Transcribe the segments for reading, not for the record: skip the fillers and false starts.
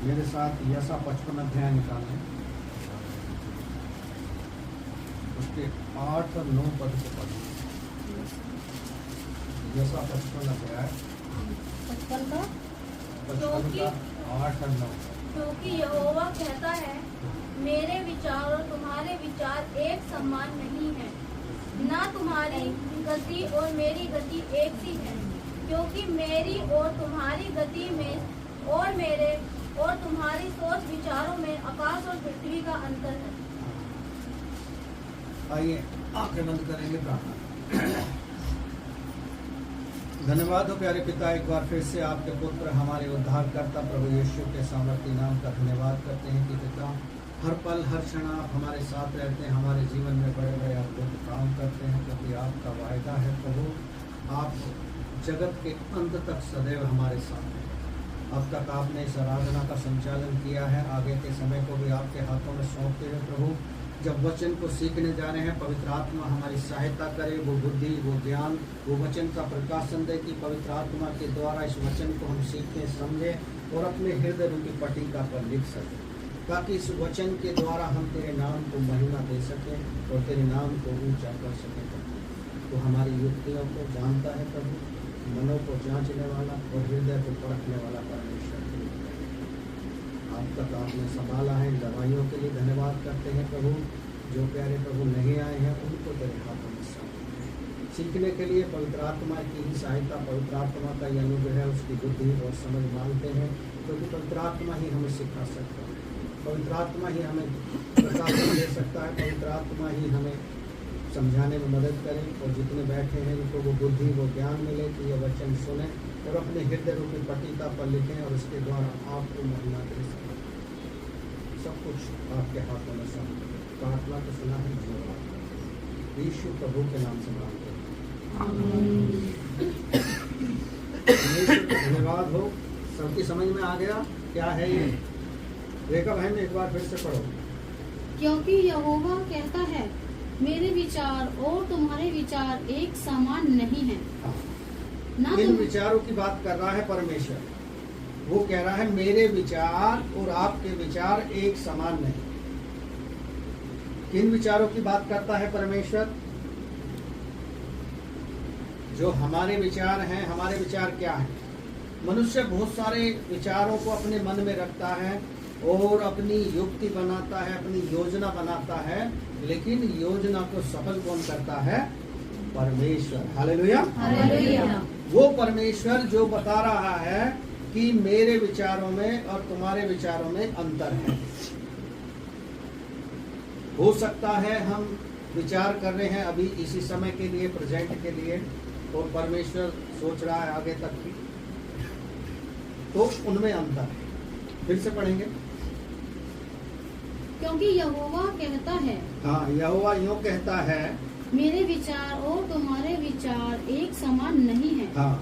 मेरे साथ यशा 55 अध्याय निकालें, उसके 8 और 9 पद को पढ़ें। यशा 55 अध्याय 55 का 55 का 8 और 9। क्योंकि यहोवा कहता है, मेरे विचार और तुम्हारे विचार एक समान नहीं है, ना तुम्हारी गति और मेरी गति एक सी है। क्योंकि मेरी और तुम्हारी गति में और मेरे और तुम्हारी सोच विचारों में आकाश और पृथ्वी का अंतर है। आइए आंखें बंद करेंगे, प्रार्थना। धन्यवाद हो प्यारे पिता, एक बार फिर से आपके पुत्र हमारे उद्धारकर्ता प्रभु यीशु के सामर्थ्य नाम का धन्यवाद करते हैं कि पिता हर पल हर क्षण आप हमारे साथ रहते हैं, हमारे जीवन में बड़े बड़े अद्भुत काम करते हैं, क्योंकि आपका वायदा है प्रभु, आप जगत के अंत तक सदैव हमारे साथ हैं। अब तक आपने इस आराधना का संचालन किया है, आगे के समय को भी आपके हाथों में सौंपते हैं प्रभु। जब वचन को सीखने जा रहे हैं, पवित्र आत्मा हमारी सहायता करे, वो बुद्धि, वो ज्ञान, वो वचन का प्रकाशन दे कि पवित्र आत्मा के द्वारा इस वचन को हम सीखें, समझें और अपने हृदय रूपी पट्टिका पर लिख सकें, ताकि इस वचन के द्वारा हम तेरे नाम को महिमा दे सकें और तेरे नाम को ऊंचा कर सकें। तो हमारी युक्तियों को जानता है प्रभु, मनों को जांचने वाला और हृदय को परखने वाला परमेश्वर। आप तक आपने संभाला है, दवाइयों के लिए धन्यवाद करते हैं प्रभु। जो प्यारे प्रभु नहीं आए हैं उनको तेरे हाथों में सौंपते। सीखने के लिए पवित्र आत्मा की ही सहायता, पवित्र आत्मा का ये अनुग्रह है, उसकी बुद्धि और समझ मांगते हैं, क्योंकि पवित्र आत्मा ही हमें सिखा सकता है, पवित्र आत्मा ही हमें प्रकाशन दे सकता है, पवित्र आत्मा ही हमें समझाने में मदद करें। और जितने बैठे हैं उनको वो बुद्धि, वो ज्ञान मिले कि ये वचन सुने और अपने हृदय रूपी पट्टिका पर लिखें और उसके द्वारा आपको महिमा दे सकें। सब कुछ आपके हाथों में सौंप प्रार्थना को सुना है, धन्यवाद यीशु प्रभु के नाम से मांगते हैं। धन्यवाद हो। सबकी समझ में आ गया क्या है ये? रेखा बहन एक बार फिर से पढ़ो। क्योंकि यहोवा कहता है, मेरे विचार और तुम्हारे विचार एक समान नहीं है, ना इन विचारों की बात कर रहा है परमेश्वर। वो कह रहा है मेरे विचार और आपके विचार एक समान नहीं। किन विचारों की बात करता है परमेश्वर? जो हमारे विचार हैं। हमारे विचार क्या हैं? मनुष्य बहुत सारे विचारों को अपने मन में रखता है और अपनी युक्ति बनाता है, अपनी योजना बनाता है, लेकिन योजना को सफल कौन करता है? परमेश्वर। Hallelujah, hallelujah. वो परमेश्वर जो बता रहा है कि मेरे विचारों में और तुम्हारे विचारों में अंतर है। हो सकता है हम विचार कर रहे हैं अभी इसी समय के लिए, प्रेजेंट के लिए, और परमेश्वर सोच रहा है आगे तक की, तो उनमें अंतर है। फिर से पढ़ेंगे। क्योंकि यहोवा कहता है, हाँ, यहोवा यूं कहता है, मेरे विचार और तुम्हारे विचार एक समान नहीं है, हाँ,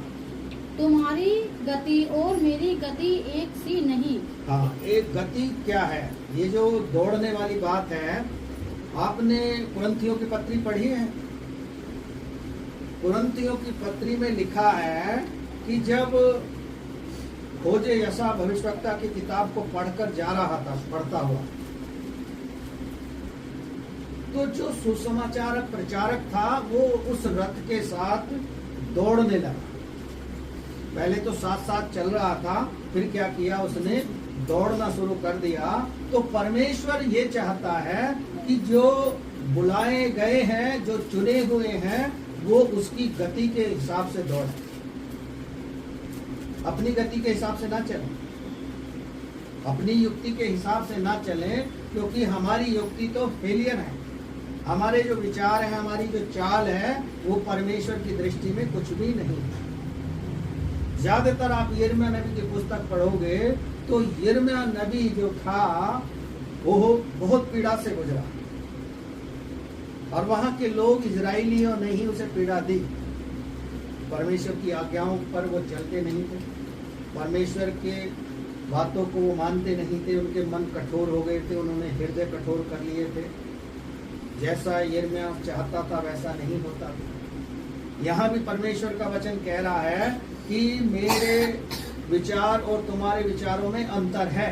तुम्हारी गति और मेरी गति एक सी नहीं। हाँ, एक गति क्या है? ये जो दौड़ने वाली बात है, आपने कुरिन्थियों की पत्री पढ़ी है? कुरिन्थियों की पत्री में लिखा है कि जब खोजे यशा भविष्यवक्ता की किताब को पढ़कर जा रहा था, पढ़ता हुआ, तो जो सुसमाचारक प्रचारक था वो उस रथ के साथ दौड़ने लगा। पहले तो साथ साथ चल रहा था, फिर क्या किया उसने? दौड़ना शुरू कर दिया। तो परमेश्वर ये चाहता है कि जो बुलाए गए हैं, जो चुने हुए हैं, वो उसकी गति के हिसाब से दौड़े, अपनी गति के हिसाब से ना चले, अपनी युक्ति के हिसाब से ना चले, क्योंकि हमारी युक्ति तो फेलियर है। हमारे जो विचार हैं, हमारी जो चाल है, वो परमेश्वर की दृष्टि में कुछ भी नहीं है। ज्यादातर आप यिर्मयाह नबी की पुस्तक पढ़ोगे तो यिर्मयाह नबी जो था वो बहुत पीड़ा से गुजरा, और वहां के लोग इजराइलियों ने ही उसे पीड़ा दी। परमेश्वर की आज्ञाओं पर वो चलते नहीं थे, परमेश्वर के बातों को वो मानते नहीं थे, उनके मन कठोर हो गए थे, उन्होंने हृदय कठोर कर लिए थे। जैसा यिर्मयाह चाहता था वैसा नहीं होता था। यहाँ भी परमेश्वर का वचन कह रहा है कि मेरे विचार और तुम्हारे विचारों में अंतर है।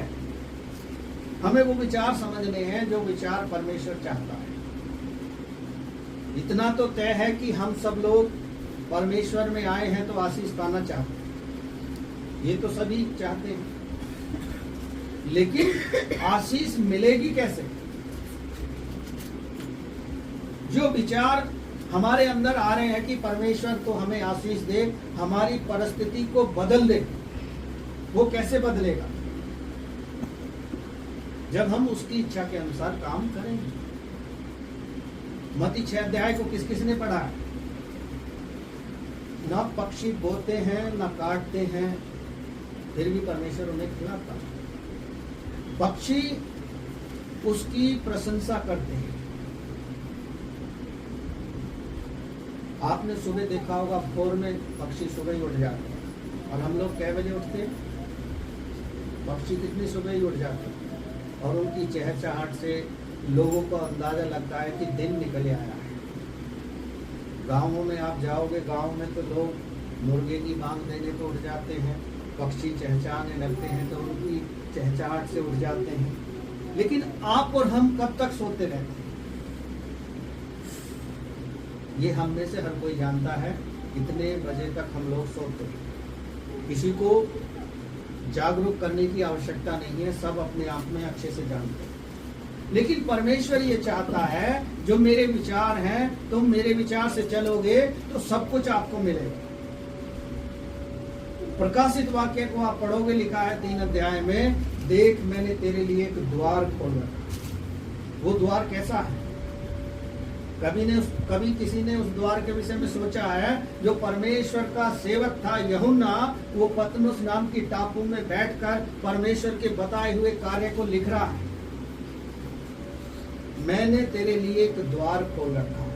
हमें वो विचार समझने हैं जो विचार परमेश्वर चाहता है। इतना तो तय है कि हम सब लोग परमेश्वर में आए हैं तो आशीष पाना चाहते हैं, ये तो सभी चाहते हैं। लेकिन आशीष मिलेगी कैसे? जो विचार हमारे अंदर आ रहे हैं कि परमेश्वर तो हमें आशीष दे, हमारी परिस्थिति को बदल दे, वो कैसे बदलेगा? जब हम उसकी इच्छा के अनुसार काम करेंगे। मत्ती 6 अध्याय को किस किसने पढ़ा है? ना पक्षी बोते हैं ना काटते हैं, फिर भी परमेश्वर उन्हें खिलाता है। पक्षी उसकी प्रशंसा करते हैं। आपने सुबह देखा होगा, भोर में पक्षी सुबह ही उठ जाते हैं। और हम लोग कै बजे उठते हैं? पक्षी कितनी सुबह ही उठ जाते हैं। और उनकी चहचहाहट से लोगों को अंदाजा लगता है कि दिन निकल आया है। गाँवों में आप जाओगे, गाँव में तो लोग मुर्गे की मांग देने को उठ जाते हैं, पक्षी चहचहाने लगते हैं तो उनकी चहचहाहट से उठ जाते हैं। लेकिन आप और हम कब तक सोते रहते हैं? ये हम में से हर कोई जानता है कितने बजे तक हम लोग सोते हैं। किसी को जागरूक करने की आवश्यकता नहीं है, सब अपने आप में अच्छे से जानते हैं। लेकिन परमेश्वर ये चाहता है, जो मेरे विचार हैं, तुम मेरे विचार से चलोगे तो सब कुछ आपको मिलेगा। प्रकाशित वाक्य को आप पढ़ोगे, लिखा है 3 अध्याय में, देख मैंने तेरे लिए एक द्वार खोला। वो द्वार कैसा है? कभी किसी ने उस द्वार के विषय में सोचा है? जो परमेश्वर का सेवक था यूहन्ना, वो पतमुस नाम की टापू में बैठकर परमेश्वर के बताए हुए कार्य को लिख रहा है। मैंने तेरे लिए एक द्वार खोल रखा।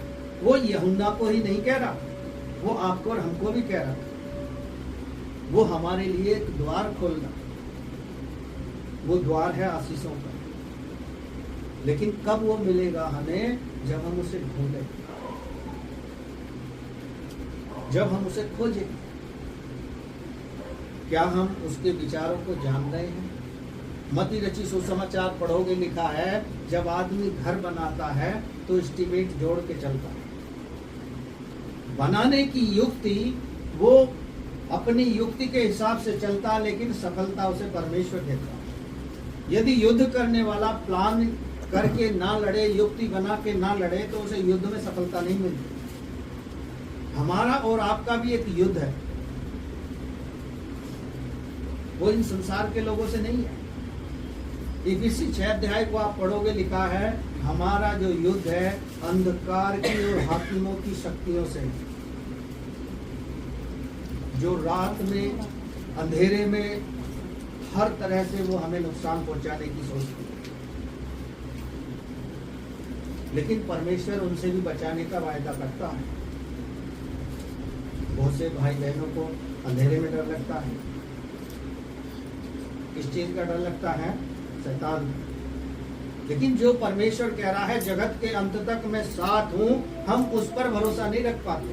वो यूहन्ना को ही नहीं कह रहा, वो आपको और हमको भी कह रहा था। वो हमारे लिए एक द्वार खोलना, वो द्वार है आशीषों का। लेकिन कब वो मिलेगा हमें? जब हम उसे ढूंढें, जब हम उसे खोजें। क्या हम उसके विचारों को जान रहे हैं? मत्ती रची सुसमाचार पढ़ोगे, लिखा है जब आदमी घर बनाता है तो एस्टीमेट जोड़ के चलता है। बनाने की युक्ति, वो अपनी युक्ति के हिसाब से चलता, लेकिन सफलता उसे परमेश्वर देता। यदि युद्ध करने वाला प्लान करके ना लड़े, युक्ति बना के ना लड़े, तो उसे युद्ध में सफलता नहीं मिलती। हमारा और आपका भी एक युद्ध है, वो इन संसार के लोगों से नहीं है। इफिसी 6 अध्याय को आप पढ़ोगे, लिखा है हमारा जो युद्ध है अंधकार की और हाकिमों की शक्तियों से, जो रात में अंधेरे में हर तरह से वो हमें नुकसान पहुंचाने की सोचती है। लेकिन परमेश्वर उनसे भी बचाने का वायदा करता है। बहुत से भाई बहनों को अंधेरे में डर लगता है। किस चीज का डर लगता है? शैतान। लेकिन जो परमेश्वर कह रहा है जगत के अंत तक मैं साथ हूं, हम उस पर भरोसा नहीं रख पाते,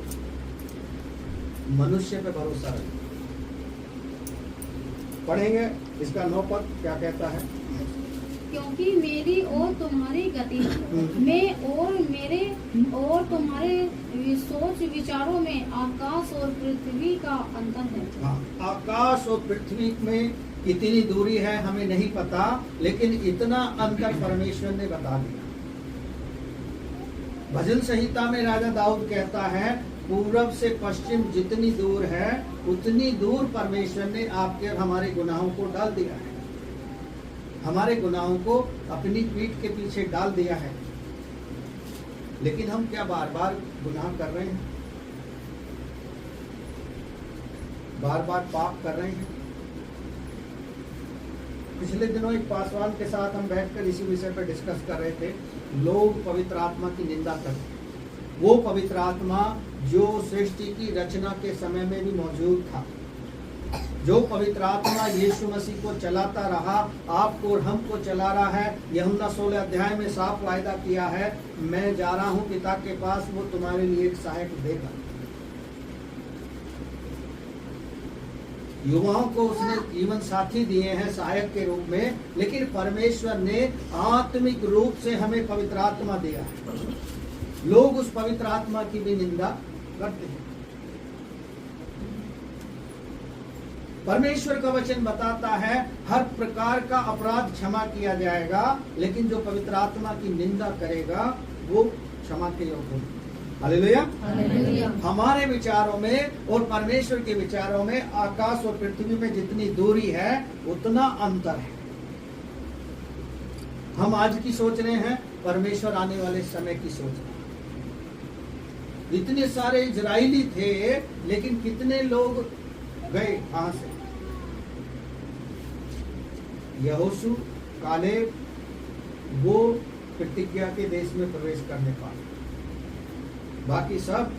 मनुष्य पे भरोसा रखते। पढ़ेंगे इसका 9 पद क्या कहता है? क्योंकि मेरी और तुम्हारी गति में और मेरे और तुम्हारे सोच विचारों में आकाश और पृथ्वी का अंतर है। हाँ, आकाश और पृथ्वी में कितनी दूरी है हमें नहीं पता, लेकिन इतना अंतर परमेश्वर ने बता दिया। भजन संहिता में राजा दाऊद कहता है, पूरब से पश्चिम जितनी दूर है उतनी दूर परमेश्वर ने आपके और हमारे गुनाहों को डाल दिया है। हमारे गुनाहों को अपनी पीठ के पीछे डाल दिया है। लेकिन हम क्या बार बार गुनाह कर रहे हैं? बार बार पाप कर रहे हैं। पिछले दिनों एक पासवान के साथ हम बैठकर इसी विषय पर डिस्कस कर रहे थे। लोग पवित्र आत्मा की निंदा करते, वो पवित्र आत्मा जो सृष्टि की रचना के समय में भी मौजूद था, जो पवित्र आत्मा यीशु मसीह को चलाता रहा, आपको और हमको चला रहा है। यूहन्ना 16 अध्याय में साफ वायदा किया है, मैं जा रहा हूँ पिता के पास, वो तुम्हारे लिए एक सहायक देगा। युवाओं को उसने जीवन साथी दिए हैं सहायक के रूप में, लेकिन परमेश्वर ने आत्मिक रूप से हमें पवित्र आत्मा दिया है। लोग उस पवित्र आत्मा की भी निंदा करते हैं। परमेश्वर का वचन बताता है हर प्रकार का अपराध क्षमा किया जाएगा, लेकिन जो पवित्र आत्मा की निंदा करेगा वो क्षमा के योग्य नहीं। हालेलुया। हमारे विचारों में और परमेश्वर के विचारों में आकाश और पृथ्वी में जितनी दूरी है उतना अंतर है। हम आज की सोच रहे हैं, परमेश्वर आने वाले समय की सोच रहे हैं। इतने सारे इजरायली थे, लेकिन कितने लोग गए कहां से? यहोशू, कालेब, वो प्रतिज्ञा के देश में प्रवेश करने पाए। बाकी सब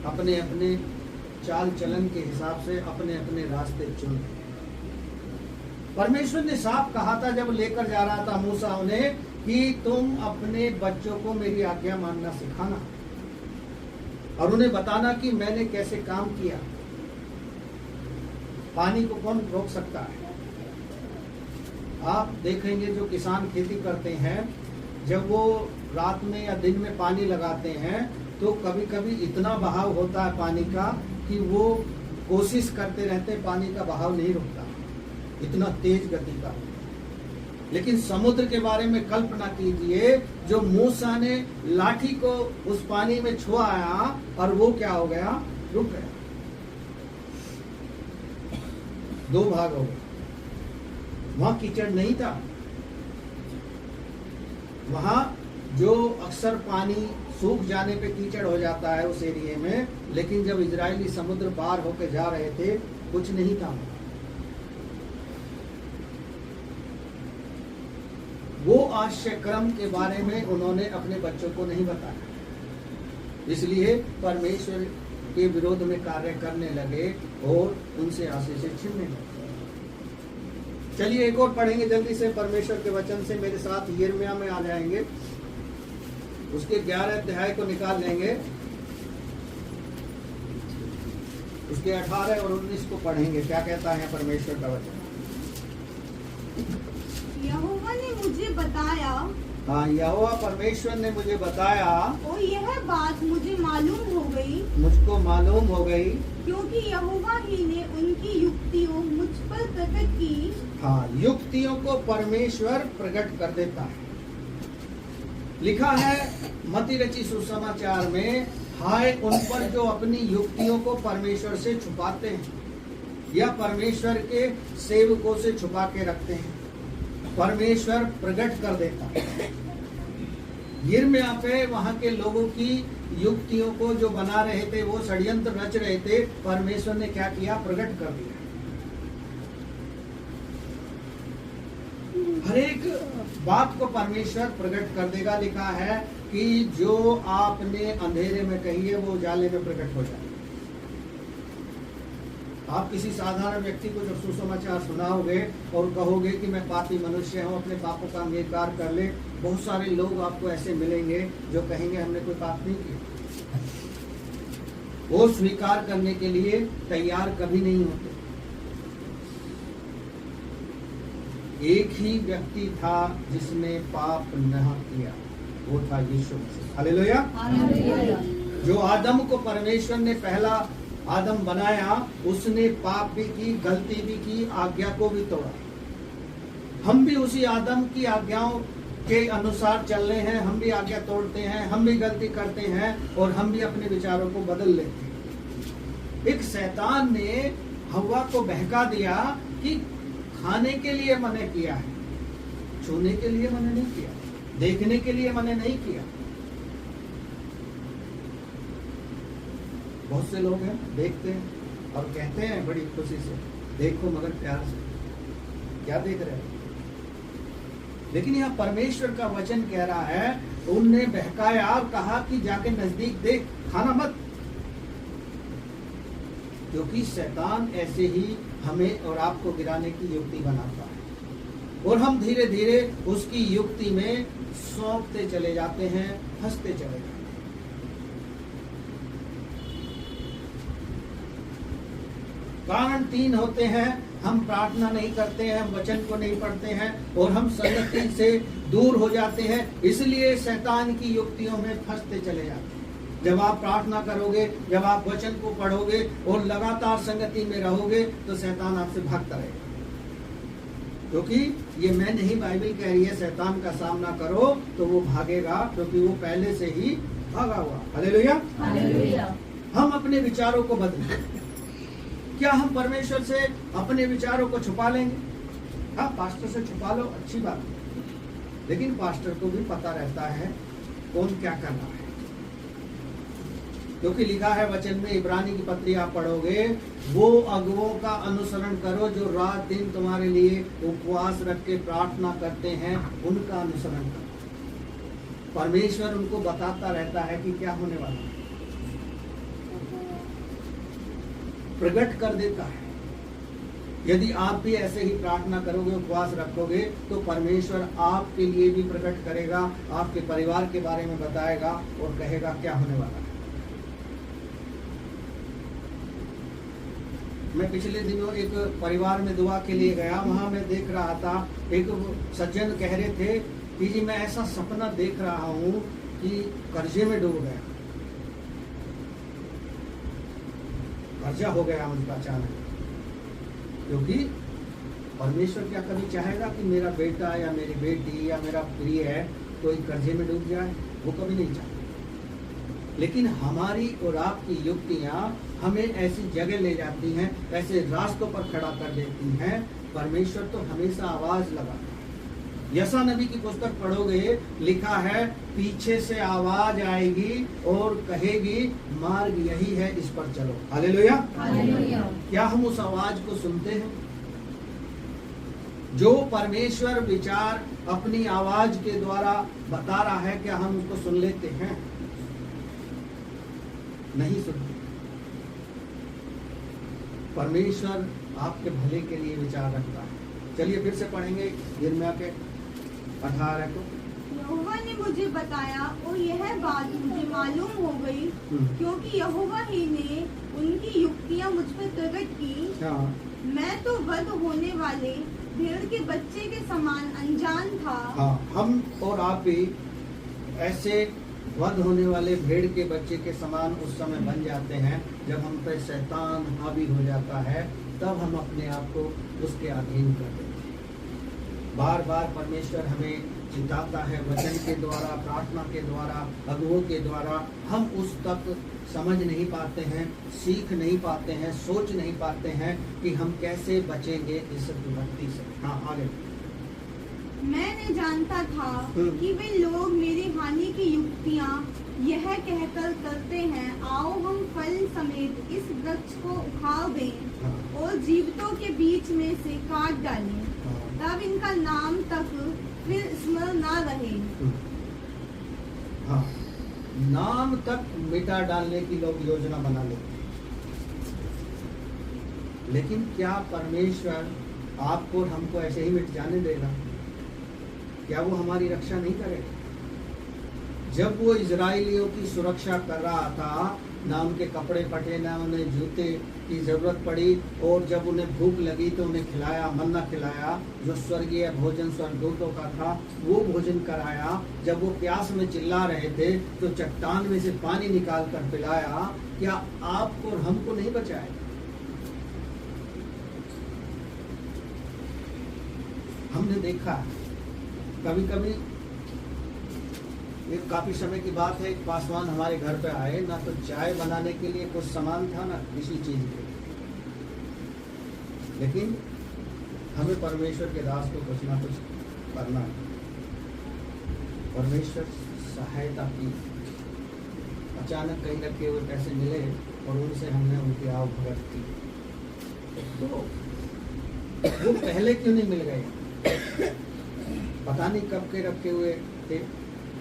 अपने अपने चाल चलन के हिसाब से अपने अपने रास्ते चुन रहे। परमेश्वर ने साफ कहा था जब लेकर जा रहा था मूसा उन्हें कि तुम अपने बच्चों को मेरी आज्ञा मानना सिखाना और उन्हें बताना कि मैंने कैसे काम किया। पानी को कौन रोक सकता है? आप देखेंगे जो किसान खेती करते हैं, जब वो रात में या दिन में पानी लगाते हैं तो कभी कभी इतना बहाव होता है पानी का कि वो कोशिश करते रहते हैं, पानी का बहाव नहीं रुकता, इतना तेज गति का। लेकिन समुद्र के बारे में कल्पना कीजिए, जो मूसा ने लाठी को उस पानी में छुआया और वो क्या हो गया? रुक गया, दो भाग हो गए। वहां कीचड़ नहीं था। वहां जो अक्सर पानी सूख जाने पे कीचड़ हो जाता है उस एरिया में, लेकिन जब इजरायली समुद्र पार होकर जा रहे थे कुछ नहीं था। वो आश्चर्यक्रम के बारे में उन्होंने अपने बच्चों को नहीं बताया, इसलिए परमेश्वर के विरोध में कार्य करने लगे और उनसे आशीषें छीनने लगे। चलिए एक और पढ़ेंगे जल्दी से परमेश्वर के वचन से। मेरे साथ यिर्मयाह में आ जाएंगे, उसके 11 अध्याय को निकाल लेंगे, उसके 18 और 19 को पढ़ेंगे। क्या कहता है परमेश्वर का वचन? यहोवा ने मुझे बताया, हाँ, यहोवा परमेश्वर ने मुझे बताया और यह बात मुझे मालूम हो गई, मुझको मालूम हो गई, क्योंकि यहोवा ही ने उनकी युक्तियों मुझ पर प्रकट की। हाँ, युक्तियों को परमेश्वर प्रकट कर देता है। लिखा है मत्ती रची सुसमाचार में, हाय उन पर जो अपनी युक्तियों को परमेश्वर से छुपाते हैं या परमेश्वर के सेवकों से छुपा के रखते हैं। परमेश्वर प्रकट कर देता है। यिर्मयाह पे वहां के लोगों की युक्तियों को जो बना रहे थे, वो षड्यंत्र रच रहे थे, परमेश्वर ने क्या किया? प्रकट कर दिया। हर एक बात को परमेश्वर प्रकट कर देगा। लिखा है कि जो आपने अंधेरे में कही है वो उजाले में प्रकट हो जाए। आप किसी साधारण व्यक्ति को जब सुसमाचार सुनाओगे और कहोगे कि मैं पापी मनुष्य हूँ, अपने पापों का अंगीकार कर ले, बहुत सारे लोग आपको ऐसे मिलेंगे जो कहेंगे हमने कोई पाप नहीं किया। वो स्वीकार करने के लिए तैयार कभी नहीं होते। एक ही व्यक्ति था जिसने पाप न किया, वो था यीशु मसीह। हालेलुया। जो आदम को परमेश्वर ने पहला आदम बनाया, उसने पाप भी की, गलती भी की, आज्ञा को भी तोड़ा। हम भी उसी आदम की आज्ञाओं के अनुसार चल रहे हैं। हम भी आज्ञा तोड़ते हैं, हम भी गलती करते हैं और हम भी अपने विचारों को बदल लेते हैं। एक शैतान ने हव्वा को बहका दिया कि खाने के लिए मना किया है, छूने के लिए मना नहीं किया, देखने के लिए मना नहीं किया। बहुत से लोग हैं, देखते हैं और कहते हैं बड़ी खुशी से, देखो मगर प्यार से, क्या देख रहे हैं? लेकिन यहाँ परमेश्वर का वचन कह रहा है, उनने बहकाया और कहा कि जाके नजदीक देख, खाना मत। क्योंकि शैतान ऐसे ही हमें और आपको गिराने की युक्ति बनाता है और हम धीरे धीरे उसकी युक्ति में सौंपते चले जाते हैं, फंसते चले जाते हैं। कारण 3 होते हैं। हम प्रार्थना नहीं करते हैं, हम वचन को नहीं पढ़ते हैं और हम संगति से दूर हो जाते हैं, इसलिए शैतान की युक्तियों में फंसते चले जाते हैं। जब आप प्रार्थना करोगे, जब आप वचन को पढ़ोगे और लगातार संगति में रहोगे तो शैतान आपसे भागता रहेगा, क्योंकि ये मैं नहीं, बाइबल कह रही है शैतान का सामना करो तो वो भागेगा, क्योंकि वो पहले से ही भागा हुआ। हालेलुया। हालेलुया। हम अपने विचारों को बदलें। क्या हम परमेश्वर से अपने विचारों को छुपा लेंगे? हाँ, पास्टर से छुपा लो, अच्छी बात है, लेकिन पास्टर को भी पता रहता है कौन क्या कर रहा है, क्योंकि लिखा है वचन में, इब्रानी की पत्री आप पढ़ोगे, वो अगुवों का अनुसरण करो जो रात दिन तुम्हारे लिए उपवास रख के प्रार्थना करते हैं, उनका अनुसरण करो। परमेश्वर उनको बताता रहता है कि क्या होने वाला है, प्रकट कर देता है। यदि आप भी ऐसे ही प्रार्थना करोगे, उपवास रखोगे, तो परमेश्वर आपके लिए भी प्रकट करेगा, आपके परिवार के बारे में बताएगा और कहेगा क्या होने वाला है। मैं पिछले दिनों एक परिवार में दुआ के लिए गया, वहां मैं देख रहा था, एक सज्जन कह रहे थे कि जी मैं ऐसा सपना देख रहा हूं कि कर्जे में डूब गया, कर्जा हो गया मुझको अचानक, क्योंकि परमेश्वर क्या कभी चाहेगा कि मेरा बेटा या मेरी बेटी या मेरा प्रिय है कोई कर्जे में डूब जाए? वो कभी नहीं चाहता। लेकिन हमारी और आपकी युक्तियां हमें ऐसी जगह ले जाती हैं, ऐसे रास्तों पर खड़ा कर देती हैं। परमेश्वर तो हमेशा आवाज लगाता है। यशा नबी की पुस्तक पढ़ोगे, लिखा है पीछे से आवाज आएगी और कहेगी मार्ग यही है, इस पर चलो। हालेलुया। हालेलुया। क्या हम उस आवाज को सुनते हैं? जो परमेश्वर विचार अपनी आवाज के द्वारा बता रहा है, क्या हम उसको सुन लेते हैं? नहीं सुनते। परमेश्वर आपके भले के लिए विचार रखता है। चलिए फिर से पढ़ेंगे यिर्मयाह के 18 को। यहोवा ने मुझे बताया और यह बात मुझे मालूम हो गई, क्योंकि यहोवा ही ने उनकी युक्तियां मुझ पर प्रकट की। हाँ। मैं तो वध होने वाले भेड़ के बच्चे के समान अनजान था। हाँ, हम और आप भी ऐसे वध होने वाले भेड़ के बच्चे के समान उस समय बन जाते हैं जब हम पे शैतान हावी हो जाता है, तब हम अपने आप को उसके अधीन कर देते हैं। बार बार परमेश्वर हमें चिताता है वचन के द्वारा, प्रार्थना के द्वारा, अगुवों के द्वारा। हम उस तक समझ नहीं पाते हैं, सीख नहीं पाते हैं, सोच नहीं पाते हैं कि हम कैसे बचेंगे इस विपत्ति से। हाँ, आगे। मैं जानता था कि वे लोग मेरी हानि की युक्तियां यह कहकर करते हैं, आओ हम फल समेत इस वृक्ष को उखाड़ दें और जीवितों के बीच में से काट डालें, तब इनका नाम तक फिर स्मरण ना रहे। हाँ, नाम तक मिटा डालने की लोग योजना बना लेते हैं। लेकिन क्या परमेश्वर आपको और हमको ऐसे ही मिट जाने देगा? क्या वो हमारी रक्षा नहीं करेगा? जब वो इजराइलियों की सुरक्षा कर रहा था, ना उनके कपड़े फटे, ना उन्हें जूते की जरूरत पड़ी, और जब उन्हें भूख लगी तो उन्हें खिलाया, मन्ना खिलाया, जो स्वर्गीय भोजन स्वर्गदूतों का था, वो भोजन कराया। जब वो प्यास में चिल्ला रहे थे तो चट्टान में से पानी निकाल कर पिलाया। क्या आपको और हमको नहीं बचाएगा? हमने देखा कभी कभी, एक काफी समय की बात है, एक पासवान हमारे घर पे आए, ना तो चाय बनाने के लिए कुछ सामान था, ना किसी चीज के, लेकिन हमें परमेश्वर के दास को कुछ ना कुछ करना है। परमेश्वर सहायता की, अचानक कहीं रखे हुए पैसे मिले और उनसे हमने उनकी आव भगत की। तो वो पहले क्यों नहीं मिल गए? पता नहीं कब के रखे हुए थे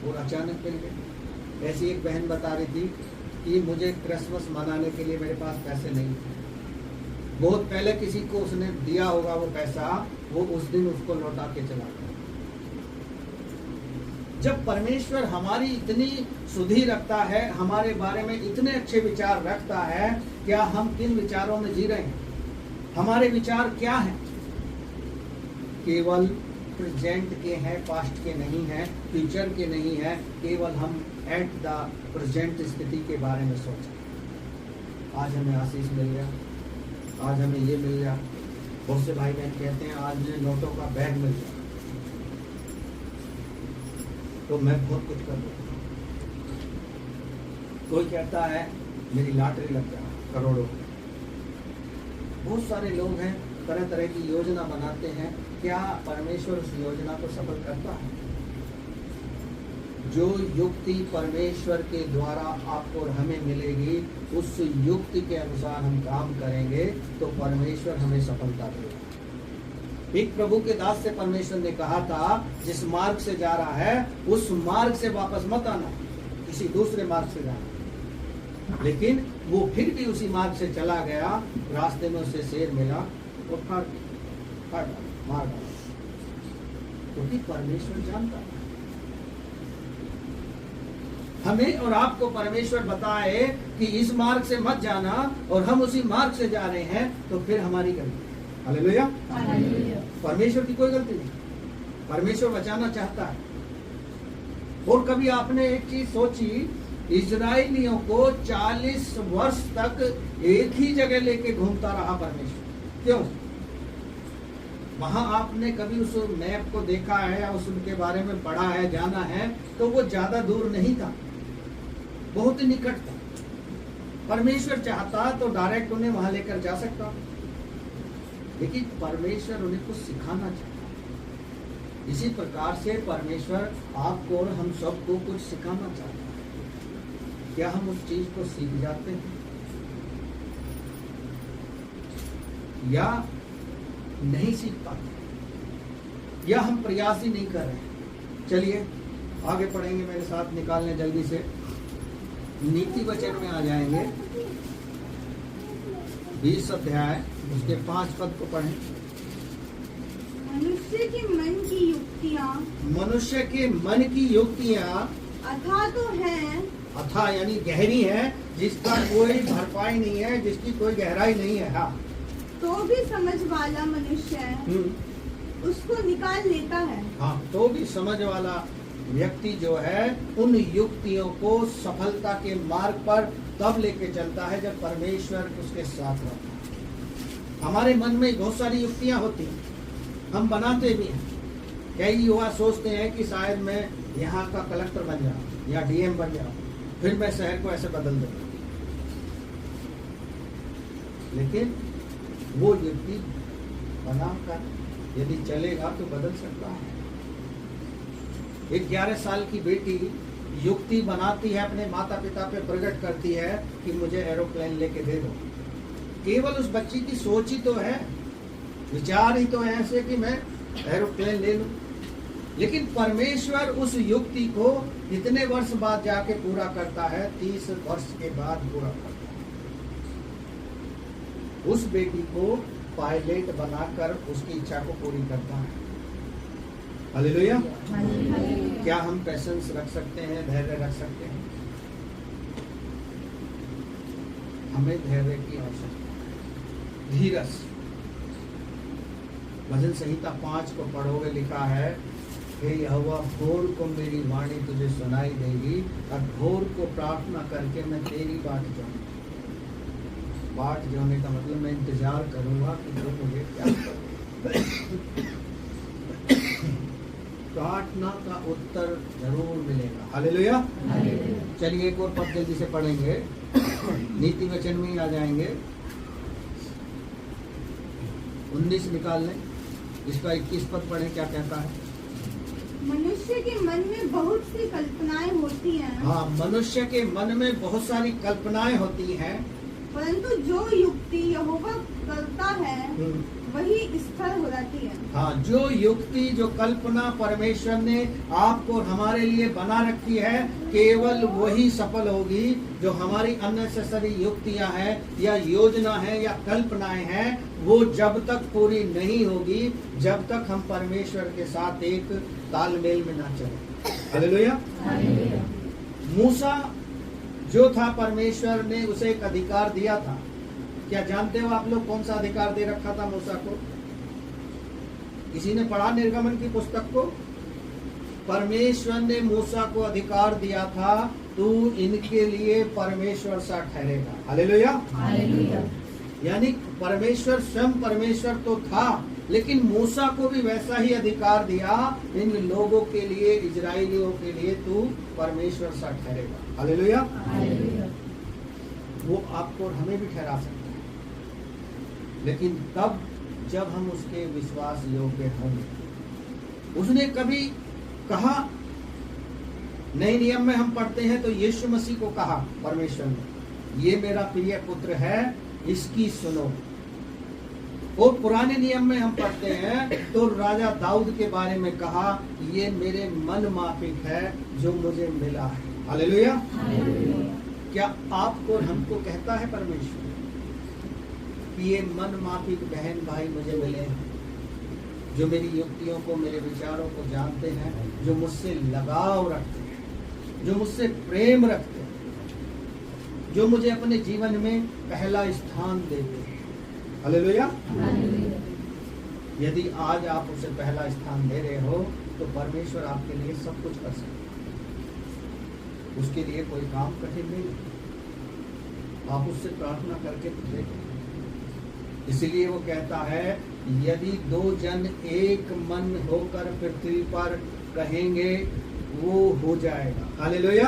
और अचानक मिल गए। ऐसी एक बहन बता रही थी कि मुझे क्रिसमस मनाने के लिए मेरे पास पैसे नहीं थे। बहुत पहले किसी को उसने दिया होगा वो पैसा, वो उस दिन उसको लौटा के चला गया। जब परमेश्वर हमारी इतनी सुधि रखता है, हमारे बारे में इतने अच्छे विचार रखता है, क्या हम किन विचारों में जी रहे हैं? हमारे विचार क्या हैं? केवल प्रेजेंट के हैं, पास्ट के नहीं हैं, फ्यूचर के नहीं हैं, केवल हम एट द प्रेजेंट स्थिति के बारे में सोचें। आज हमें आशीष मिल गया, आज हमें ये मिल गया। बहुत से भाई बहन कहते हैं आज मुझे नोटों का बैग मिल गया तो मैं बहुत कुछ कर दूँ। कोई कहता है मेरी लॉटरी लग गया करोड़ों। बहुत सारे लोग हैं, तरह तरह की योजना बनाते हैं। क्या परमेश्वर उस योजना को सफल करता है? जो युक्ति परमेश्वर के द्वारा आपको और हमें मिलेगी, उस युक्ति के अनुसार हम काम करेंगे तो परमेश्वर हमें सफलता देगा। एक प्रभु के दास से परमेश्वर ने कहा था, जिस मार्ग से जा रहा है उस मार्ग से वापस मत आना, किसी दूसरे मार्ग से जाना। लेकिन वो फिर भी उसी मार्ग से चला गया। रास्ते में उसे शेर मिला और मार डाला, क्योंकि परमेश्वर जानता है। हमें और आपको परमेश्वर बताए कि इस मार्ग से मत जाना और हम उसी मार्ग से जा रहे हैं, तो फिर हमारी गलती है। हालेलुया। परमेश्वर की कोई गलती नहीं, परमेश्वर बचाना चाहता है। और कभी आपने एक चीज सोची, इजराइलियों को 40 वर्ष तक एक ही जगह लेके घूमता रहा परमेश्वर। क्यों? वहां आपने कभी उस मैप को देखा है या उसके बारे में पढ़ा है, जाना है, तो वो ज्यादा दूर नहीं था, बहुत ही निकट था। परमेश्वर चाहता तो डायरेक्ट उन्हें वहां लेकर जा सकता, लेकिन परमेश्वर उन्हें कुछ सिखाना चाहता। इसी प्रकार से परमेश्वर आपको और हम सबको कुछ सिखाना चाहता है। क्या हम उस चीज को सीख जाते हैं या नहीं सीख पाते, या हम प्रयास ही नहीं कर रहे हैं? चलिए आगे पढ़ेंगे, मेरे साथ निकालने जल्दी से। नीति वचन में आ जाएंगे, 20 अध्याय उसके 5 पद को पढ़ें। मनुष्य के मन की युक्तियाँ, मनुष्य के मन की युक्तियाँ अथाह तो है, अथाह यानी गहरी है, जिसका कोई भरपाई नहीं है, जिसकी कोई गहराई नहीं है। हाँ, तो भी समझ वाला मनुष्य उसको निकाल लेता है। हाँ, तो भी समझ वाला व्यक्ति जो है उन युक्तियों को सफलता के मार्ग पर तब लेके चलता है जब परमेश्वर उसके साथ रहता है। हमारे मन में बहुत सारी युक्तियां होती हैं, हम बनाते भी हैं। कई युवा सोचते हैं कि शायद मैं यहाँ का कलेक्टर बन जाऊं या डीएम बन जाऊं, फिर मैं शहर को ऐसे बदल दूंगा। लेकिन वो युक्ति बनाकर यदि चलेगा तो बदल सकता है। एक 11 साल की बेटी युक्ति बनाती है, अपने माता पिता पे प्रकट करती है कि मुझे एरोप्लेन लेके दे दो। केवल उस बच्ची की सोच ही तो है, विचार ही तो है ऐसे कि मैं एरोप्लेन ले लूं। लेकिन परमेश्वर उस युक्ति को कितने वर्ष बाद जाके पूरा करता है? 30 वर्ष के बाद पूरा करता है। उस बेटी को पायलट बनाकर उसकी इच्छा को पूरी करता है। हालेलुया। क्या हम पेशेंस रख सकते हैं, धैर्य रख सकते हैं? हमें धैर्य की आवश्यकता है, धीरज। भजन संहिता 5 को पढ़ोगे, लिखा है, हे यहोवा भोर को मेरी वाणी तुझे सुनाई देगी और भोर को प्रार्थना करके मैं तेरी बाट जाऊंगा। बाट जाने का मतलब मैं इंतजार करूंगा कि जो मुझे क्या प्रार्थना का उत्तर जरूर मिलेगा। हालेलुया। चलिए एक और पद जल्दी से पढ़ेंगे, नीति वचन में ही आ जाएंगे। 19 निकाल लें, इसका 21 पद पढ़ें, क्या कहता है? मनुष्य के मन में बहुत सी कल्पनाएं होती हैं। हाँ, मनुष्य के मन में बहुत सारी कल्पनाएं होती हैं, परंतु जो युक्ति यहोवा करता है वही स्थिर हो जाती है। हाँ, जो युक्ति, जो कल्पना परमेश्वर ने आपको और हमारे लिए बना रखी है, केवल वही सफल होगी। जो हमारी अननेसेसरी युक्तियां हैं या योजना है या कल्पनाएं हैं, वो जब तक पूरी नहीं होगी, जब तक हम परमेश्वर के साथ एक तालमेल में ना चले। हालेलुया। मूसा जो था, परमेश्वर ने उसे एक अधिकार दिया था क्या जानते हो आप लोग कौन सा अधिकार दे रखा था मूसा को? किसी ने पढ़ा निर्गमन की पुस्तक को? परमेश्वर ने मूसा को अधिकार दिया था, तू इनके लिए परमेश्वर सा ठहरेगा। हालेलुया। हालेलुया। यानी परमेश्वर स्वयं परमेश्वर तो था, लेकिन मूसा को भी वैसा ही अधिकार दिया, इन लोगों के लिए, इजराइलियों के लिए तू परमेश्वर सा ठहरेगा। हालेलुया। हालेलुया। वो आपको और हमें भी ठहरा सकता है, लेकिन तब जब हम उसके विश्वास योग्य होंगे। उसने कभी कहा, नए नियम में हम पढ़ते हैं तो यीशु मसीह को कहा परमेश्वर ने, ये मेरा प्रिय पुत्र है, इसकी सुनो। और पुराने नियम में हम पढ़ते हैं तो राजा दाऊद के बारे में कहा, ये मेरे मन माफिक है जो मुझे मिला है। हालेलुया। क्या आपको और हमको कहता है परमेश्वर कि ये मन माफिक बहन भाई मुझे मिले हैं, जो मेरी युक्तियों को, मेरे विचारों को जानते हैं, जो मुझसे लगाव रखते हैं, जो मुझसे प्रेम रखते हैं, जो मुझे अपने जीवन में पहला स्थान देते हैं। हालेलुया। यदि आज आप उसे पहला स्थान दे रहे हो तो परमेश्वर आपके लिए सब कुछ कर सकता है। उसके लिए कोई काम कठिन नहीं। आप उससे प्रार्थना करके देखो। इसीलिए वो कहता है, यदि दो जन एक मन होकर पृथ्वी पर कहेंगे वो हो जाएगा। हालेलुया।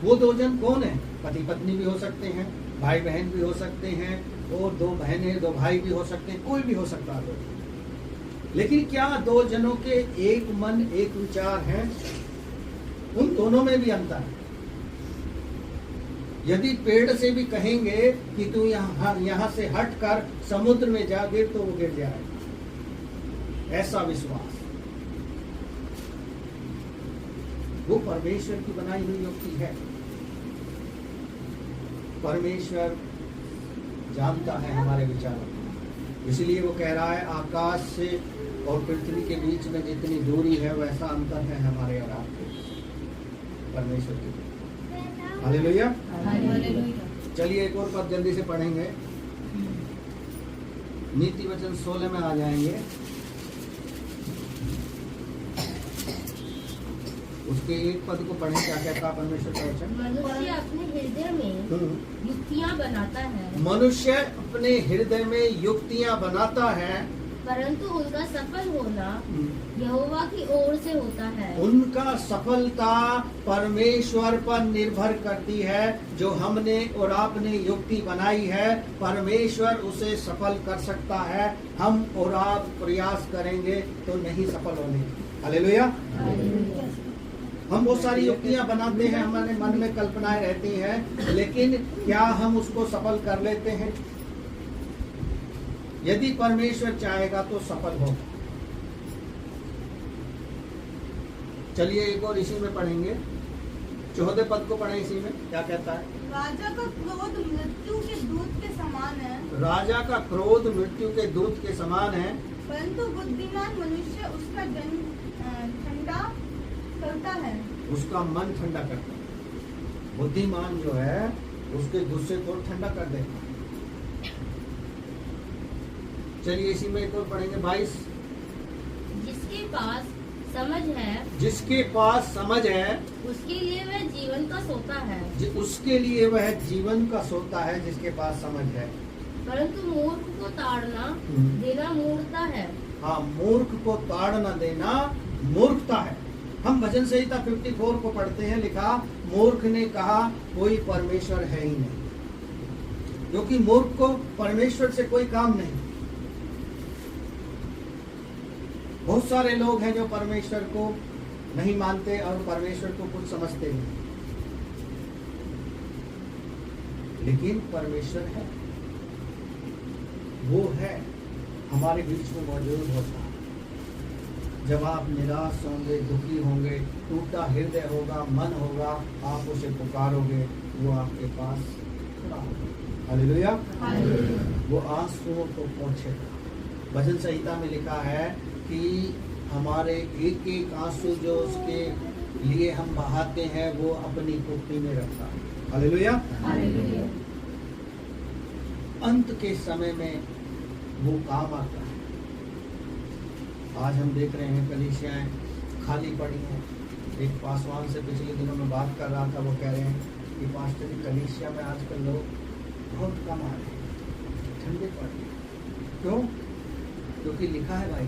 वो दो जन कौन है? पति पत्नी भी हो सकते हैं, भाई बहन भी हो सकते हैं, और दो बहनें दो भाई भी हो सकते हैं, कोई भी हो सकता है। लेकिन क्या दो जनों के एक मन एक विचार है? उन दोनों में भी अंतर है। यदि पेड़ से भी कहेंगे कि तू यहाँ से हटकर समुद्र में जा गिर, तो वो गिर जाएगा। ऐसा विश्वास वो परमेश्वर की बनाई हुई युक्ति है। परमेश्वर जानता है हमारे विचारों को, इसलिए वो कह रहा है, आकाश से और पृथ्वी के बीच में जितनी दूरी है वैसा अंतर है हमारे और आपके परमेश्वर की। हालेलुया। चलिए एक और पद जल्दी से पढ़ेंगे। नीति वचन 16 में आ जाएंगे। उसके एक पद को पढ़ें, क्या कहता परमेश्वर का वचन? मनुष्य अपने हृदय में युक्तियां बनाता है, मनुष्य अपने हृदय में युक्तियां बनाता है, परंतु उनका सफल होना यहोवा की ओर से होता है। उनका सफलता परमेश्वर पर निर्भर करती है। जो हमने और आपने युक्ति बनाई है, परमेश्वर उसे सफल कर सकता है। हम और आप प्रयास करेंगे तो नहीं सफल होने। हालेलुया। हम बहुत सारी युक्तियां बनाते हैं, हमारे मन में कल्पनाएं रहती हैं, लेकिन क्या हम उसको सफल कर लेते हैं? यदि परमेश्वर चाहेगा तो सफल होगा। चलिए एक और इसी में पढ़ेंगे, 14 पद को पढ़ें। इसी में क्या कहता है? राजा का क्रोध मृत्यु के दूत के समान है, राजा का क्रोध मृत्यु के दूत के समान है, परंतु बुद्धिमान मनुष्य उसका ठंडा करता है, उसका मन ठंडा करता है। बुद्धिमान जो है उसके गुस्से को ठंडा कर देता है। चलिए इसी में एक और पढ़ेंगे 22। जिसके पास समझ है, जिसके पास समझ है, उसके लिए वह जीवन का सोता है, उसके लिए वह जीवन का सोता है, जिसके पास समझ है। परंतु मूर्ख को ताड़ना देना मूर्खता है। हाँ, मूर्ख को ताड़ना देना मूर्खता है। हम भजन संहिता 54 को पढ़ते हैं, लिखा, मूर्ख ने कहा कोई परमेश्वर है ही नहीं। क्योंकि मूर्ख को परमेश्वर से कोई काम नहीं। बहुत सारे लोग हैं जो परमेश्वर को नहीं मानते और परमेश्वर को कुछ समझते नहीं, लेकिन परमेश्वर है, वो है, हमारे बीच में मौजूद होता है। जब आप निराश होंगे, दुखी होंगे, टूटा हृदय होगा, मन होगा, आप उसे पुकारोगे, वो आपके पास खड़ा होगा। हालेलुया। वो आंसुओं को पोंछेगा। भजन संहिता में लिखा है कि हमारे एक एक आंसू जो उसके लिए हम बहाते हैं, वो अपनी कुप्पी में रखता है। हालेलुया। अंत के समय में वो काम आता है। आज हम देख रहे हैं कलीसियाएं खाली पड़ी हैं। एक पासवान से पिछले दिनों में बात कर रहा था, वो कह रहे हैं कि पास्टर जी कलीसिया में आजकल लोग बहुत कम आ रहे हैं, ठंडे पड़ रहे हैं। क्यों? क्योंकि लिखा है भाई,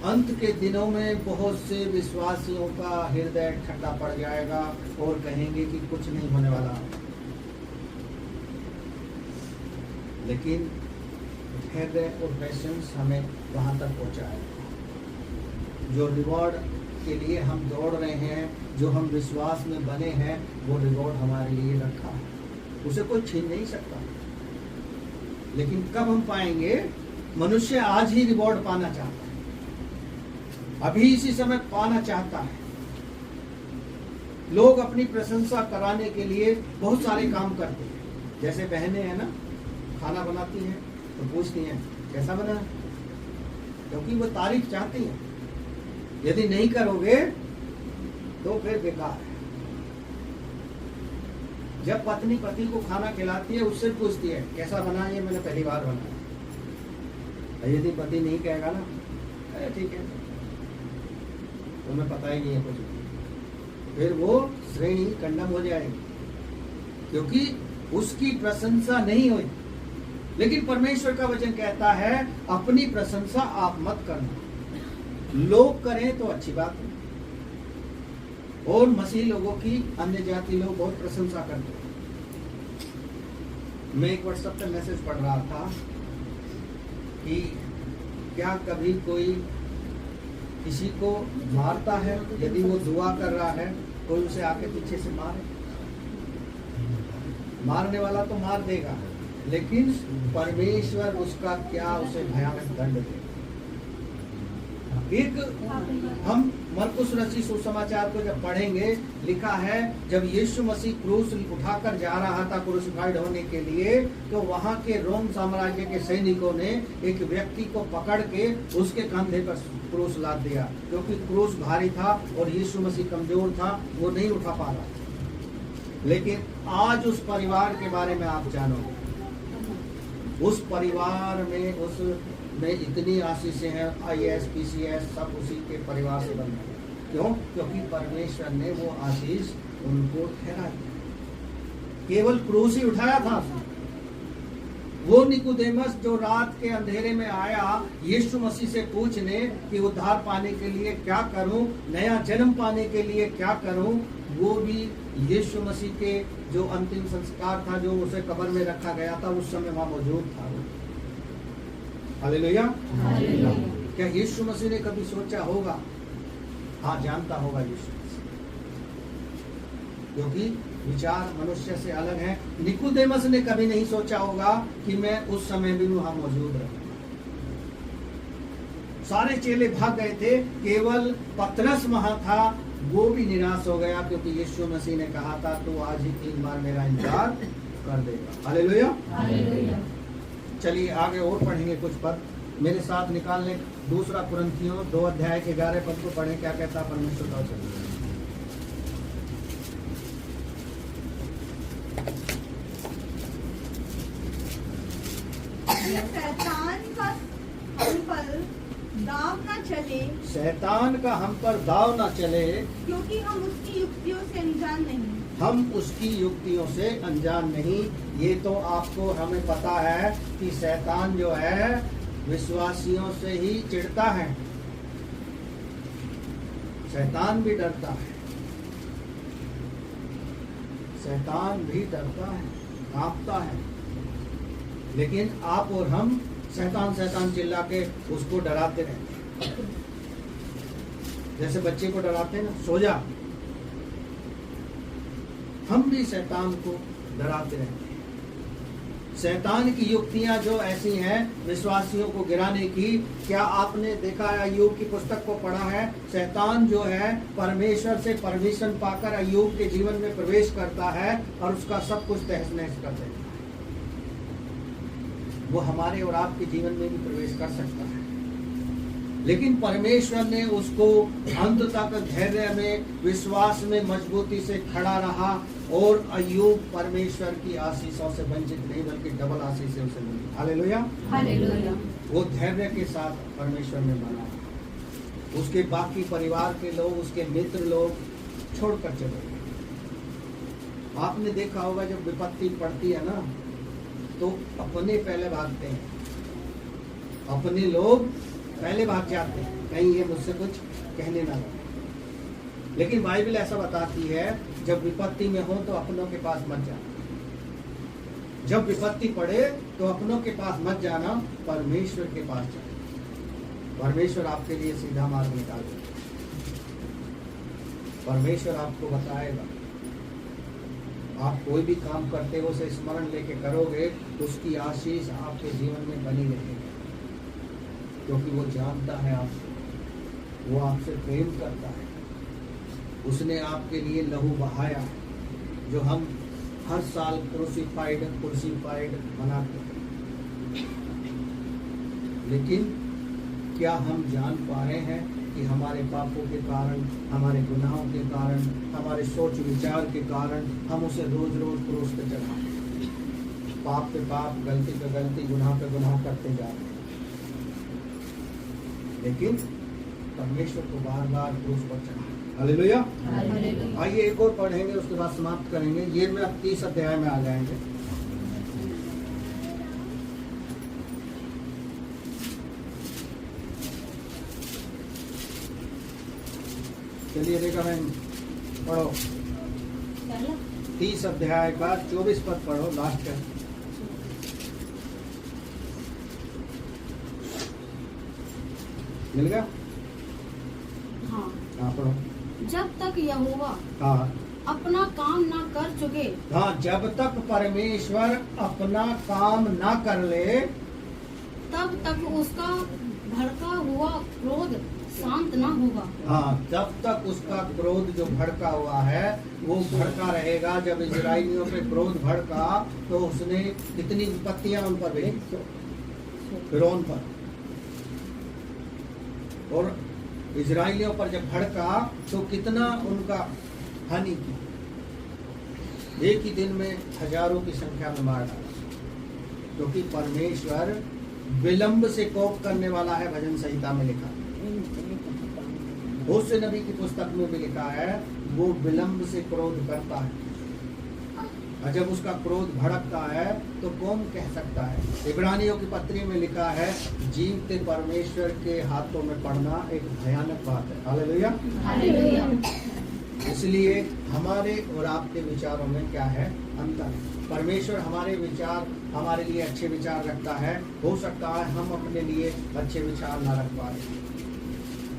अंत के दिनों में बहुत से विश्वासियों का हृदय ठंडा पड़ जाएगा और कहेंगे कि कुछ नहीं होने वाला। लेकिन धैर्य और पेशेंस हमें वहां तक पहुंचाएगा। जो रिवॉर्ड के लिए हम दौड़ रहे हैं, जो हम विश्वास में बने हैं, वो रिवॉर्ड हमारे लिए रखा है, उसे कोई छीन नहीं सकता। लेकिन कब हम पाएंगे? मनुष्य आज ही रिवॉर्ड पाना चाहता है, अभी इसी समय पाना चाहता है। लोग अपनी प्रशंसा कराने के लिए बहुत सारे काम करते हैं। जैसे बहनें हैं ना, खाना बनाती हैं तो पूछती हैं कैसा बना, क्योंकि वो तारीफ चाहती हैं। यदि नहीं करोगे तो फिर बेकार है। जब पत्नी पति को खाना खिलाती है, उससे पूछती है कैसा बना, ये मैंने पहली बार बनाया। यदि पति नहीं कहेगा ना, अरे ठीक है, तुम्हें पता ही नहीं है कुछ, फिर वो श्रेणी कंडम हो जाएगी, क्योंकि उसकी प्रशंसा नहीं हुई। लेकिन परमेश्वर का वचन कहता है अपनी प्रशंसा आप मत करना, लोग करें तो अच्छी बात है। और मसीह लोगों की अन्य जाति लोग बहुत प्रशंसा करते हैं। मैं एक व्हाट्सएप पे मैसेज पढ़ रहा था कि क्या कभी कोई किसी को मारता है, यदि वो दुआ कर रहा है, कोई उसे आके पीछे से मारे? मारने वाला तो मार देगा, लेकिन परमेश्वर उसका क्या उसे भयानक दंड देगा। एक हम मरकुस रची सुसमाचार को जब पढ़ेंगे, लिखा है जब यीशु मसीह क्रूस उठाकर जा रहा था क्रूसिफाइड होने के लिए, तो वहां के रोम साम्राज्य के सैनिकों ने एक व्यक्ति को पकड़ के उसके कंधे पर क्रूस लाद दिया, क्योंकि क्रूस भारी था और यीशु मसीह कमजोर था, वो नहीं उठा पा रहा। लेकिन आज उस परिवार के बारे में आप जानोगे, उस परिवार में में इतनी आशीषें हैं, IAS PCS सब उसी के परिवार से बन गए। क्यों? क्योंकि परमेश्वर ने वो आशीष उनको ठहरा दिया, केवल क्रूस ही उठाया था। वो निकोदेमस जो रात के अंधेरे में आया यीशु मसीह से पूछने कि उद्धार पाने के लिए क्या करूं, नया जन्म पाने के लिए क्या करूं, वो भी यीशु मसीह के जो अंतिम संस्कार था, जो उसे कब्र में रखा गया था, उस समय वहां मौजूद था। हालेलुया। क्या यीशु मसीह ने कभी सोचा होगा? हाँ, जानता होगा यीशु मसीह, क्योंकि विचार मनुष्य से अलग है। निकोदेमस ने कभी नहीं सोचा होगा कि मैं उस समय भी वहां मौजूद रहूंगा। सारे चेले भाग गए थे, केवल पतरस वहां था, वो भी निराश हो गया, क्योंकि यीशु मसीह ने कहा था तो आज ही 3 बार मेरा इंतजार कर देगा। हालेलुया। चलिए आगे और पढ़ेंगे कुछ पद, मेरे साथ निकाल लें। 2 कुरिन्थियों 2 अध्याय के 11 पद को पढ़ें, क्या कहता है परमेश्वर का वचन। शैतान का हम पर दाव न चले, शैतान का हम पर दाव न चले, क्योंकि हम उसकी युक्तियों से अनजान नहीं। हम उसकी युक्तियों से अनजान नहीं। ये तो आपको हमें पता है कि शैतान जो है विश्वासियों से ही चिढ़ता है, शैतान भी डरता है, शैतान भी डरता है, कांपता है। लेकिन आप और हम शैतान शैतान चिल्ला के उसको डराते रहते हैं, जैसे बच्चे को डराते हैं ना, सो जा। हम भी शैतान को डराते रहते हैं। शैतान की युक्तियां जो ऐसी हैं विश्वासियों को गिराने की, क्या आपने देखा है? अय्यूब की पुस्तक को पढ़ा है? शैतान जो है परमेश्वर से परमिशन पाकर अय्यूब के जीवन में प्रवेश करता है और उसका सब कुछ तहस नहस कर देता है। वो हमारे और आपके जीवन में भी प्रवेश कर सकता है। लेकिन परमेश्वर ने उसको अंत तक धैर्य में, विश्वास में मजबूती से खड़ा रहा और अय्यूब परमेश्वर की आशीषों से वंचित नहीं बल्कि डबल आशीष से उसे मिली। हालेलुया। हालेलुया। वो धैर्य के साथ परमेश्वर ने माना। उसके बाकी परिवार के लोग, उसके मित्र लोग छोड़कर चले गए। आपने देखा होगा जब विपत्ति पड़ती है ना तो अपने पहले भागते हैं, अपने लोग पहले भाग जाते हैं, कहीं ये मुझसे कुछ कहने ना लगे। लेकिन बाइबल ऐसा बताती है जब विपत्ति में हो तो अपनों के पास मत जाना। जब विपत्ति पड़े तो अपनों के पास मत जाना, परमेश्वर के पास जाना। परमेश्वर आपके लिए सीधा मार्ग निकालेगा। परमेश्वर आपको बताएगा। आप कोई भी काम करते हो उसे स्मरण लेके करोगे, उसकी आशीष आपके जीवन में बनी रहेगी, क्योंकि वो जानता है आपको, वो आपसे प्रेम करता है। उसने आपके लिए लहू बहाया है, जो हम हर साल क्रूसिफाइड मनाते हैं। लेकिन क्या हम जान पा रहे हैं कि हमारे पापों के कारण, हमारे गुनाहों के कारण, हमारे सोच विचार के कारण हम उसे रोज रोज क्रूस पे चढ़ाते, पाप पे पाप, गलती पे गलती, गुनाह पे गुनाह करते जा रहे हैं। लेकिन परमेश्वर को बार बार क्रूस पर चढ़ा। हालेलुया। आइए एक और पढ़ेंगे, उसके बाद समाप्त करेंगे। ये में अब 30 अध्याय में आ जाएंगे। चलिए देखा मैं पढ़ो 30 अध्याय का 24 पद पढ़ो, लास्ट का। मिल गया? हाँ। हाँ पढ़ो। जब तक यहोवा हाँ अपना काम ना कर चुके, हाँ, जब तक परमेश्वर अपना काम ना कर ले तब तक उसका भड़का हुआ क्रोध शांत ना होगा। हाँ, तब तक उसका क्रोध जो भड़का हुआ है वो भड़का रहेगा। जब इजराइलियों पे क्रोध भड़का तो उसने कितनी विपत्तियां उन पर भेजी, फिरौन पर। और इजराइलियों पर जब भड़का तो कितना उनका हानि की। एक ही दिन में हजारों की संख्या में मार डाला, क्योंकि परमेश्वर विलंब से कोप करने वाला है। भजन संहिता में लिखा, होशे नबी की पुस्तक में भी लिखा है, वो विलंब से क्रोध करता है। और जब उसका क्रोध भड़कता है तो कौन कह सकता है। इब्रानियों की पत्री में लिखा है, जीवते परमेश्वर के हाथों में पड़ना एक भयानक बात है। हालेलुया। हालेलुया। इसलिए हमारे और आपके विचारों में क्या है, अंतर। परमेश्वर हमारे विचार, हमारे लिए अच्छे विचार रखता है। हो सकता है हम अपने लिए अच्छे विचार ना रख पा रहे,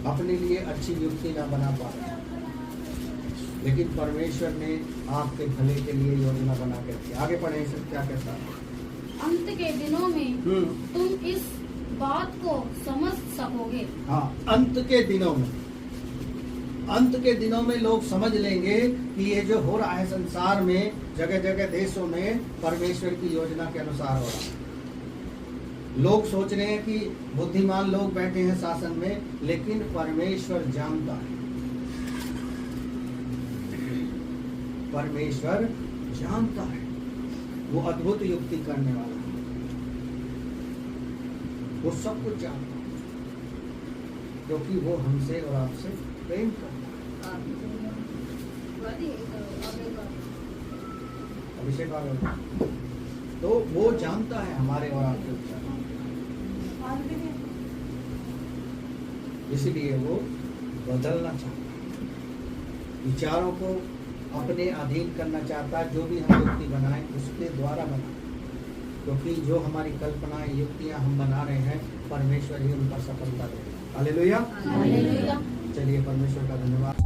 अपने लिए अच्छी युक्ति ना बना पा रहे, लेकिन परमेश्वर ने आपके भले के लिए योजना बना के रखी। आगे पढ़े इसे क्या कहता है। अंत के दिनों में तुम इस बात को समझ सकोगे। हाँ, अंत के दिनों में, अंत के दिनों में लोग समझ लेंगे कि ये जो हो रहा है संसार में, जगह जगह देशों में, परमेश्वर की योजना के अनुसार हो रहा है। लोग सोच रहे हैं कि बुद्धिमान लोग बैठे हैं शासन में, लेकिन परमेश्वर जानता है। परमेश्वर जानता है, वो अद्भुत युक्ति करने वाला है, वो सब कुछ जानता है, क्योंकि वो हमसे और आपसे प्रेम करता है। अभिषेक आ गया, तो वो जानता है हमारे और आपके विचार, इसलिए वो बदलना चाहता है, विचारों को अपने अधीन करना चाहता है। जो भी हम युक्ति बनाएं उसके द्वारा बनाएं, क्योंकि जो हमारी कल्पनाएं, युक्तियां हम बना रहे हैं, परमेश्वर ही उन पर सफलता देगा। हालेलुया। हालेलुया। चलिए परमेश्वर का धन्यवाद।